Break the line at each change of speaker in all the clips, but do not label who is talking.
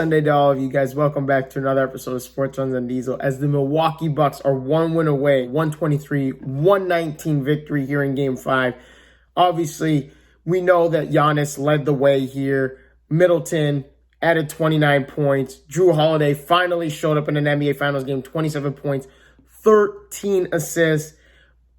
Sunday to all of you guys. Welcome back to another episode of Sports Runs on Diesel as the Milwaukee Bucks are one win away, 123-119 victory here in Game 5. Obviously, we know that Giannis led the way here. Middleton added 29 points. Jrue Holiday finally showed up in an NBA Finals game, 27 points, 13 assists.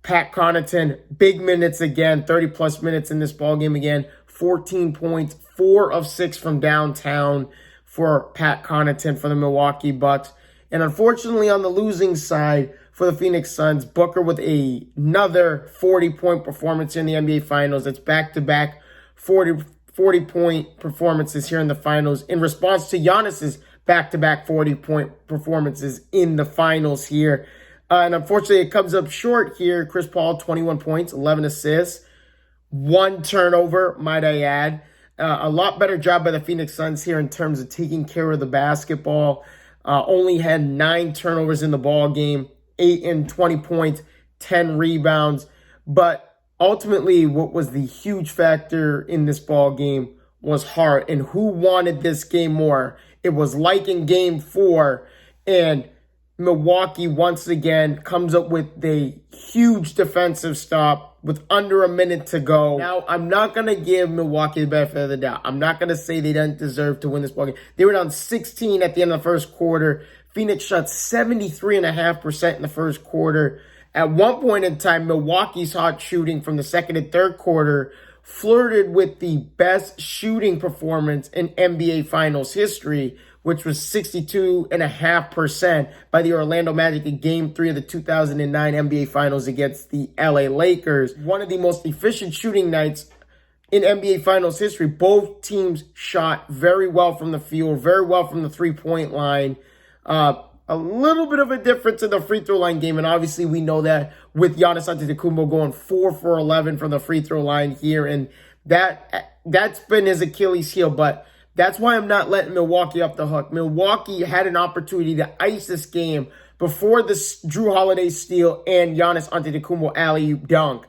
Pat Connaughton, big minutes again, 30-plus minutes in this ball game again, 14 points, 4 of 6 from downtown for Pat Connaughton for the Milwaukee Bucks. And unfortunately, on the losing side for the Phoenix Suns, Booker with another 40-point performance in the NBA Finals. It's back-to-back 40-point performances here in the Finals in response to Giannis's back-to-back 40-point performances in the Finals here. And unfortunately, it comes up short here. Chris Paul, 21 points, 11 assists, 1 turnover, might I add. A lot better job by the Phoenix Suns here in terms of taking care of the basketball. Only had 9 turnovers in the ball game, 8 and 20 points, 10 rebounds. But ultimately, what was the huge factor in this ball game was heart. And who wanted this game more? It was like in Game 4, and Milwaukee once again comes up with a huge defensive stop with under a minute to go. Now, I'm not going to give Milwaukee the benefit of the doubt. I'm not going to say they didn't deserve to win this ballgame. They were down 16 at the end of the first quarter. Phoenix shot 73.5% in the first quarter. At one point in time, Milwaukee's hot shooting from the second and third quarter flirted with the best shooting performance in NBA Finals history, which was 62.5% by the Orlando Magic in Game 3 of the 2009 NBA Finals against the LA Lakers. One of the most efficient shooting nights in NBA Finals history. Both teams shot very well from the field, very well from the three-point line. A little bit of a difference in the free throw line game, and obviously we know that with Giannis Antetokounmpo going 4 for 11 from the free throw line here, and that's been his Achilles heel, but that's why I'm not letting Milwaukee off the hook. Milwaukee had an opportunity to ice this game before this Jrue Holiday steal and Giannis Antetokounmpo alley-oop dunk.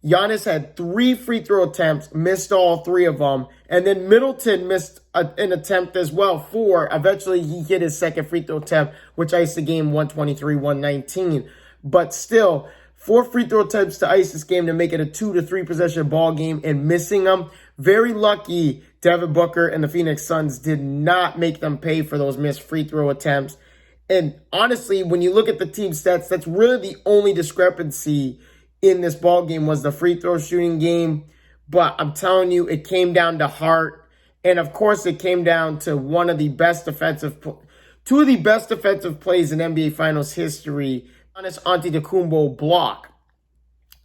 Giannis had 3 free throw attempts, missed all 3 of them, and then Middleton missed an attempt as well, 4. Eventually, he hit his second free throw attempt, which iced the game 123-119. But still, 4 free throw attempts to ice this game to make it a 2 to 3 possession ball game, and missing them. Very lucky Devin Booker and the Phoenix Suns did not make them pay for those missed free throw attempts. And honestly, when you look at the team stats, that's really the only discrepancy in this ball game was the free throw shooting game. But I'm telling you, it came down to heart. And of course, it came down to two of the best defensive plays in NBA Finals history, Giannis Antetokounmpo block.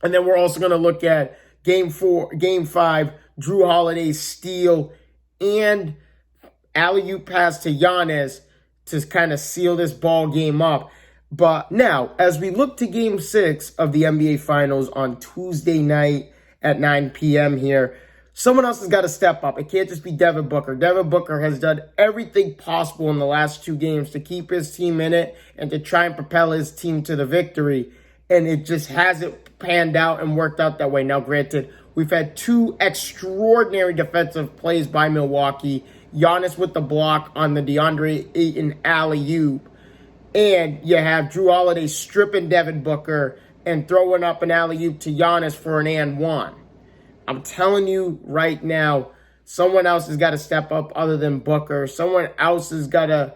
And then we're also going to look at Game 5, Jrue Holiday's steal and alley-oop pass to Giannis to kind of seal this ball game up. But now, as we look to Game 6 of the NBA Finals on Tuesday night at 9 p.m. here, someone else has got to step up. It can't just be Devin Booker. Devin Booker has done everything possible in the last 2 games to keep his team in it and to try and propel his team to the victory. And it just hasn't panned out and worked out that way. Now, granted, we've had 2 extraordinary defensive plays by Milwaukee. Giannis with the block on the DeAndre Ayton alley-oop. And you have Jrue Holiday stripping Devin Booker and throwing up an alley-oop to Giannis for an and one. I'm telling you right now, someone else has got to step up other than Booker. Someone else has got to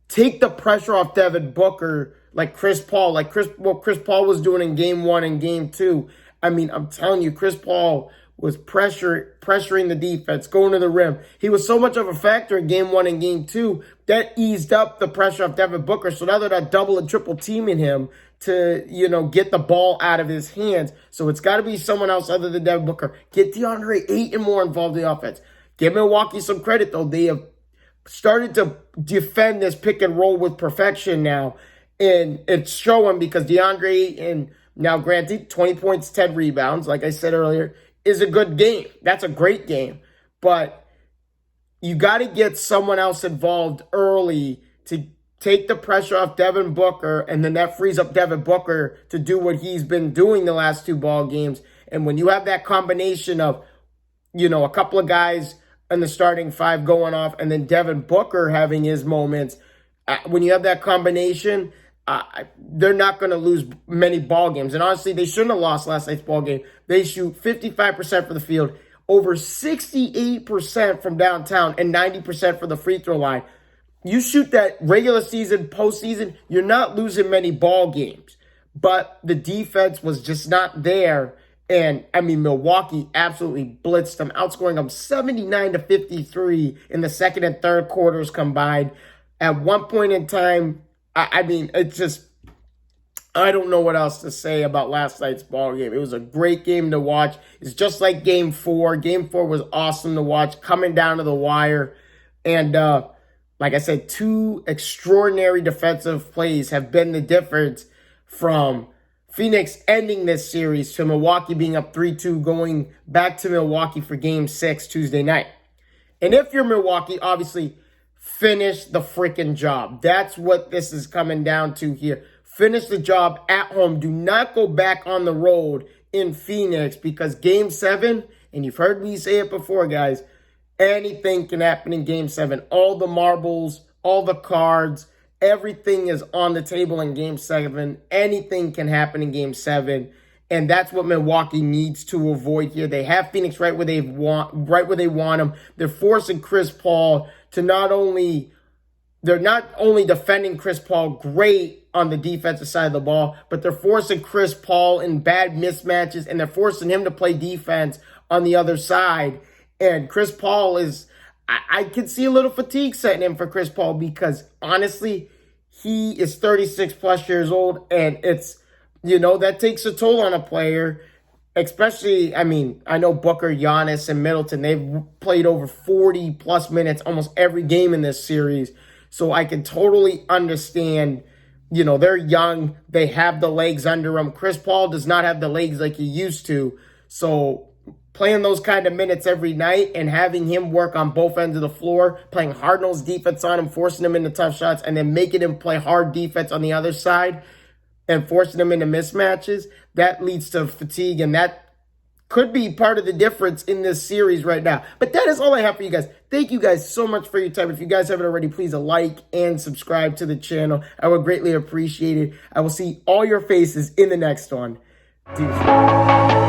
take the pressure off Devin Booker like Chris Paul, what Chris Paul was doing in Game 1 and Game 2. I mean, I'm telling you, Chris Paul was pressuring the defense, going to the rim. He was so much of a factor in Game 1 and Game 2 that eased up the pressure of Devin Booker. So now they're not double and triple teaming him to, get the ball out of his hands. So it's got to be someone else other than Devin Booker. Get DeAndre Ayton more involved in the offense. Give Milwaukee some credit, though. They have started to defend this pick and roll with perfection now. And it's showing because DeAndre Ayton, now granted, 20 points, 10 rebounds, like I said earlier, is a good game. That's a great game. But you got to get someone else involved early to take the pressure off Devin Booker, and then that frees up Devin Booker to do what he's been doing the last 2 ball games. And when you have that combination of, a couple of guys and the starting five going off, and then Devin Booker having his moments. When you have that combination, they're not going to lose many ball games. And honestly, they shouldn't have lost last night's ball game. They shoot 55% for the field, over 68% from downtown, and 90% for the free throw line. You shoot that regular season, postseason, you're not losing many ball games. But the defense was just not there. And, I mean, Milwaukee absolutely blitzed them, outscoring them 79-53 in the second and third quarters combined. At one point in time, I mean, it's just, I don't know what else to say about last night's ball game. It was a great game to watch. It's just like Game 4. Game 4 was awesome to watch, coming down to the wire. And like I said, two extraordinary defensive plays have been the difference from Phoenix ending this series to Milwaukee being up 3-2, going back to Milwaukee for Game 6 Tuesday night. And if you're Milwaukee, obviously, finish the freaking job. That's what this is coming down to here. Finish the job at home. Do not go back on the road in Phoenix, because Game 7, and you've heard me say it before, guys, anything can happen in Game 7. All the marbles, all the cards, everything is on the table in Game 7. Anything can happen in Game 7. And that's what Milwaukee needs to avoid here. They have Phoenix right where they want them. They're forcing Chris Paul to they're not only defending Chris Paul great on the defensive side of the ball, but they're forcing Chris Paul in bad mismatches, and they're forcing him to play defense on the other side. And Chris Paul I can see a little fatigue setting in for Chris Paul, because honestly, he is 36 plus years old, and it's, that takes a toll on a player, especially, I mean, I know Booker, Giannis, and Middleton, they've played over 40 plus minutes almost every game in this series. So I can totally understand, they're young, they have the legs under them. Chris Paul does not have the legs like he used to. So playing those kind of minutes every night and having him work on both ends of the floor, playing hard-nosed defense on him, forcing him into tough shots, and then making him play hard defense on the other side and forcing him into mismatches, that leads to fatigue, and that could be part of the difference in this series right now. But that is all I have for you guys. Thank you guys so much for your time. If you guys haven't already, please like and subscribe to the channel. I would greatly appreciate it. I will see all your faces in the next one. Deuces.